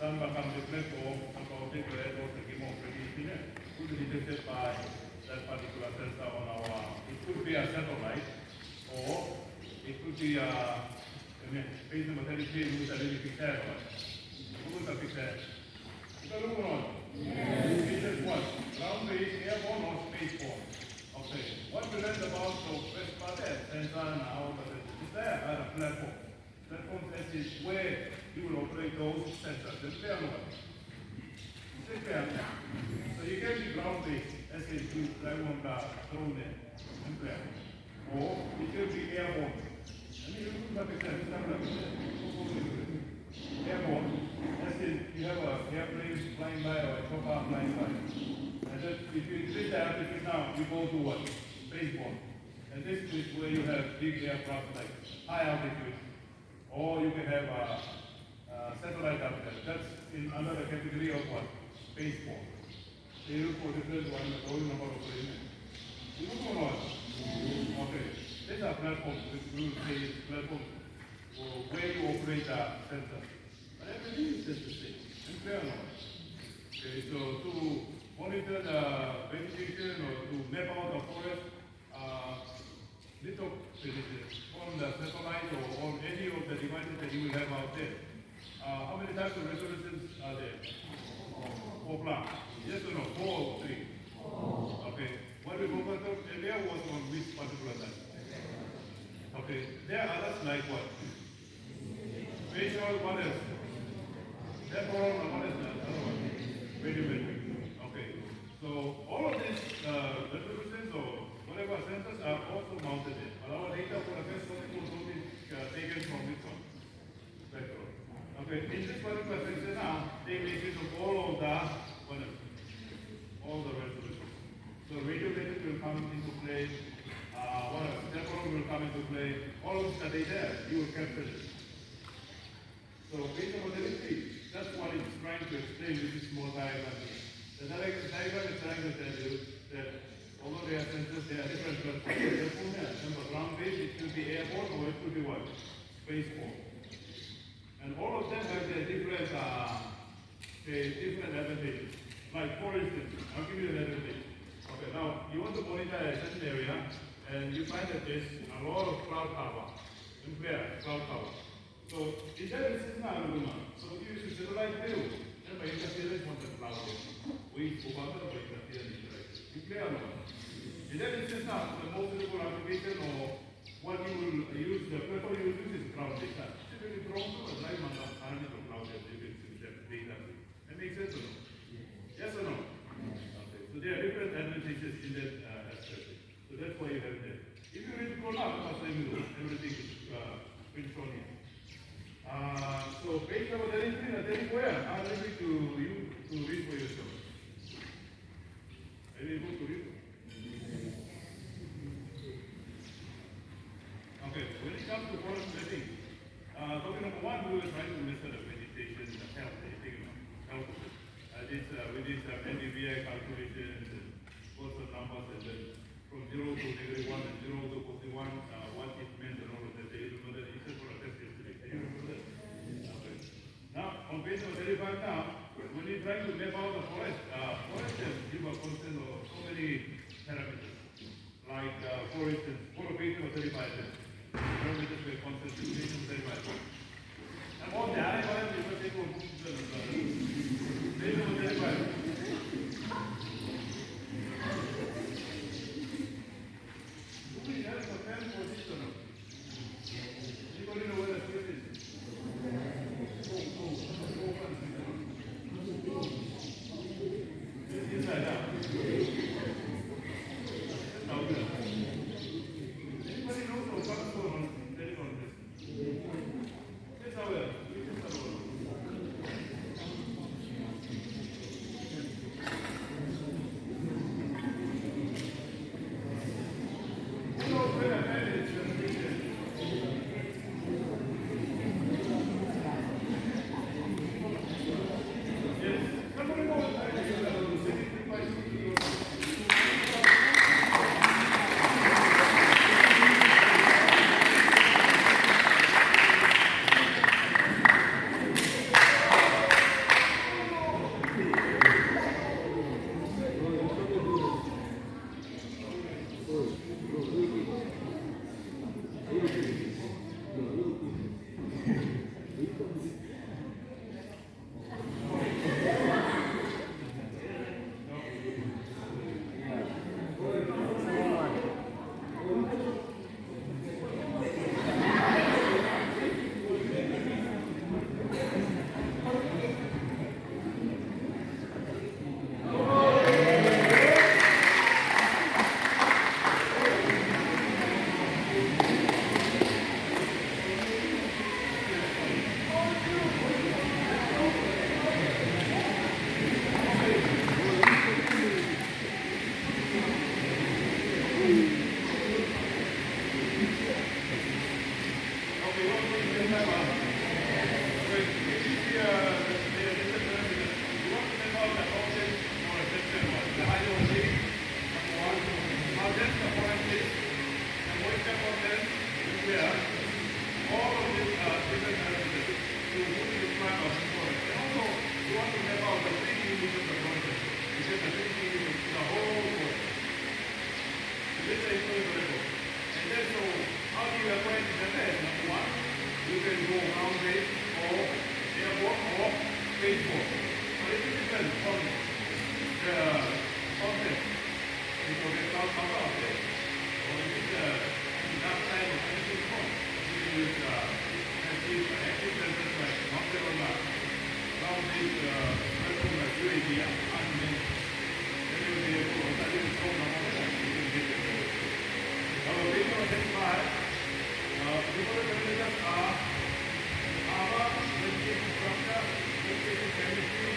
Some become reflective of object that was the game of predicting could be detected by that particular sensor on our. It could be a satellite, or it could be a based on material with a little picture. Who is a picture? So look on. This is what? Ground-based, airborne, or spaceborne. Okay. What we learned about the first part sensor now, is there at a platform. Platform test is where you will operate those sensors. The clear one. So you can be ground-based, as if you drive on the drone and clear. Or it can be airborne. And you look at the airborne, as in you have an airplane flying by or a chopper flying by. And then if you increase the altitude now, you go to what? Spaceborne. And this is where you have big aircraft like high altitude. Or you can have a satellite up there. That's in another category of what? Spaceborne. So you look for different one, the whole number of operation. You look for what? Okay. These are platforms, which we will say is platforms where you operate the sensor. But everything is just the same. And clear now. Okay, so to monitor the vegetation or to map out the forest, little on the satellite or on any of the devices that you will have out there. How many types of resolutions are there? 4 plus. Yes or no? 4 or 3? Okay. What we focused on earlier was on which particular type? Okay. There are others like what? Spatial, what else? Temporal, what is that? Other one? Radiometric. Okay. So all of these resolutions or whatever sensors are also mounted in. But our data for the first one will be taken from this one. Spectrum. Okay, in this particular sensor now, they make use of all the resolutions. So radiometric will come into play, temporal will come into play, all of the data, you will capture it. So based on modality, that's what it's trying to explain with this small diagram here. The diagram is trying to tell you that although they are sensors, they are different platforms. Remember, ground-based, it could be airborne or it could be what? Spaceborne. And all of them have their different advantages. Like for instance, I'll give you an advantage. Okay, now you want to monitor a certain area and you find that there's a lot of cloud cover. Cloud cover. So in that instance now, so you use a satellite view. Remember, interference from the cloud. We spoke about the interference. You clear or not? In that instance now, the most suitable application or what you will use, the platform you will use is cloud data. Typically, from the live management of cloud data. That makes sense or no? Yes or no? Okay. So there are different advantages in that aspect. So that's why you have that. If you read the program, everything is print on here. So based on what there is where I'm ready to you to read for yourself. Are you able to read? Okay, when it comes to forest mapping, topic number one, we were trying to measure the vegetation, the health, health of it. With this NDVI calculations and lots of numbers, and then from 0 to -1 and 0 to +1, what it meant and all of that. They remember that it's for a test yesterday. Do you remember that? Okay. Now, on page 35 now, when you're trying to map out the forest, forest give a constant of so many parameters. Like, for instance, for a page 35, parameters were constant, page 35. And all the other parameters were taken from page 35. Who has a pen position? Anybody know where the script is? Inside out. Anybody knows what's going on? Telephone. Yes, I will. you want to make that one. So if you see the different parameters, you want to make out the voltage or a section one. The high voltage, number one. Now then the current is, the moisture content, nuclear, all of these different parameters. So you want to describe our component. And also, you want to make out the 3D image of the content. You get the 3D image of the whole course. This is equilibrium. And then so, how do you arrange the test? Number one, you can go ground base or airborne or spaceborne. But it depends on the content. Because it's not out there. Or if it's that type of anything point, you can use active sensors like mounted on that. Ground base platform like UAV and then you will be able to study the program on that. You can get it. Based on this slide, before the parameters are power, electric structure, electric chemistry,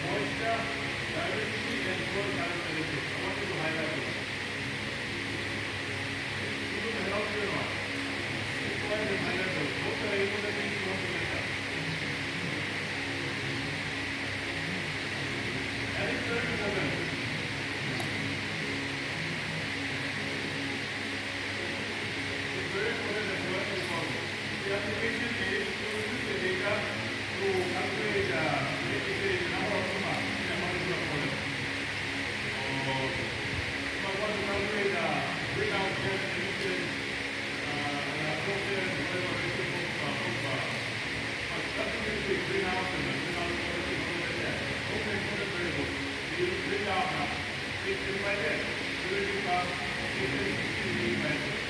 moisture, diversity, and soil characteristics. I want you to highlight this. You can help you or not. Go ahead and highlight those. Those are able to things you want to measure. And it's 37. Very important as well as possible. The application is to use the data to calculate the number of sonar in a molecular column. If I want to calculate greenhouse gas emissions, process, whatever something between greenhouse and non-greenhouse quality, those are important variables. You bring out now. If by that, you will become a method.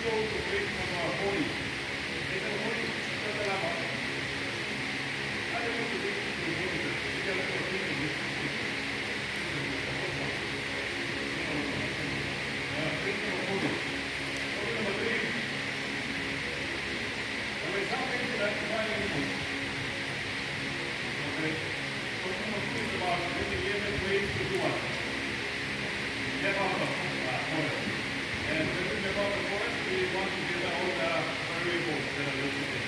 control the weight of our body. Make the body settle up. I don't want to reach to the body. You can also think of this. Think of a body. Body number 3. There is something that defines animals. Okay. Body number 2 is about making different ways to do what? Get out of the forest. And when we get out of the forest, we want to get all the variables that are listed.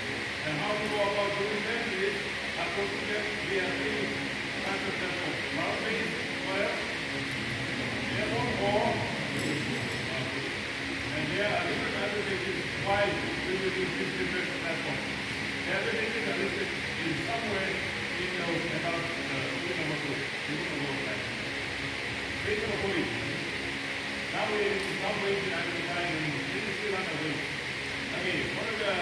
And how to go about doing that is, according to we have 3 kinds of platforms. Ground-based, wire, airborne, or and there are different applications why we will use these different platforms. The applications are listed in somewhere in those about unit number 2. Base of a body. Now we in some ways in identifying and this is still underway. Okay, one of the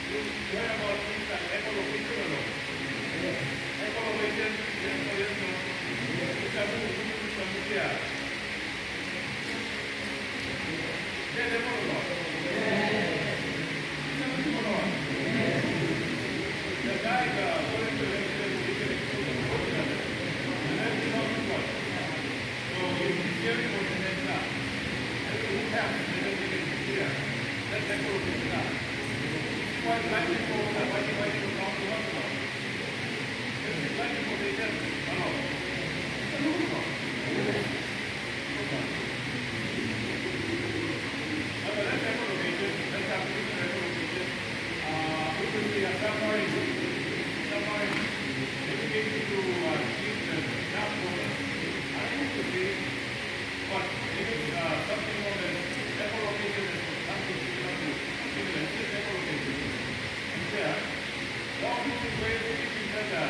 you heard about things like echolocation or no? Echolocation, yes or yes, no? It's a move from here. Yes, echolocation. It's a move from here. The guy going to echolocation exposure. And then we know this one. So if he's hearing what the next time, every who counts, they don't get it here. That's echolocation. Quite likely for why you come to hospital. This is likely for the death. No. It's a move from. That's echolocation. That's application echolocation. It will be a submarine. Submarine. Dedicated to keep the gas water. I think it could be, but it is something more than echolocation is something similar to similar. This is echolocation. And there, all these ways to keep inside the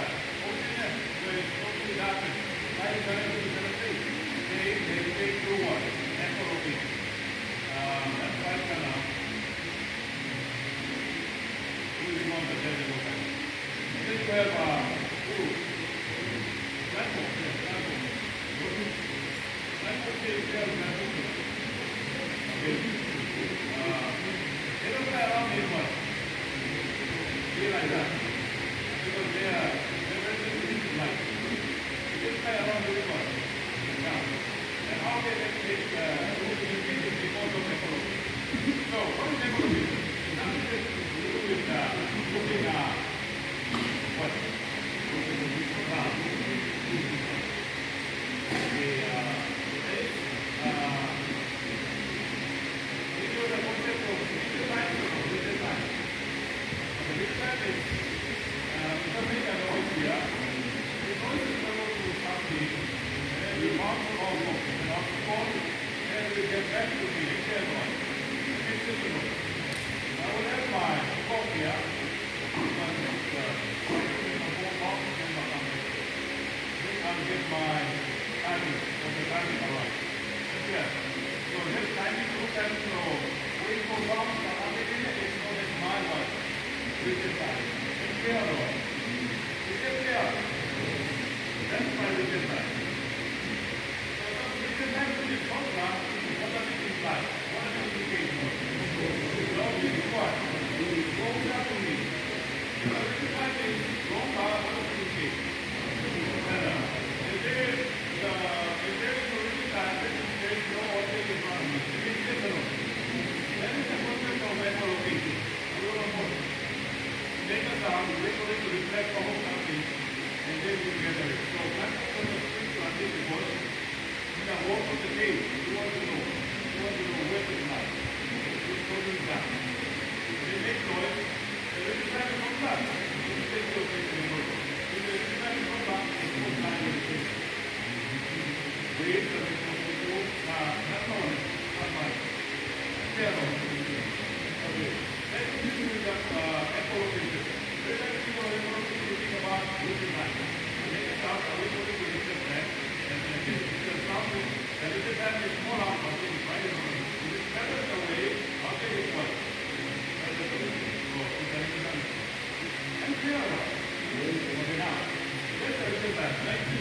ocean where it's totally darkened. Light is unable to penetrate. They take through what? Echolocation. That's why it's now. Moving on to the desert ocean. Then you have platform. Platform takes care of platform. Okay. They don't fly around very much. They like that. Because they are very sensitive to light. They just fly around very much. Now, and how they can take is because of ecology. So, what is ecology? It's nothing to do with looking what?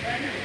Thank you.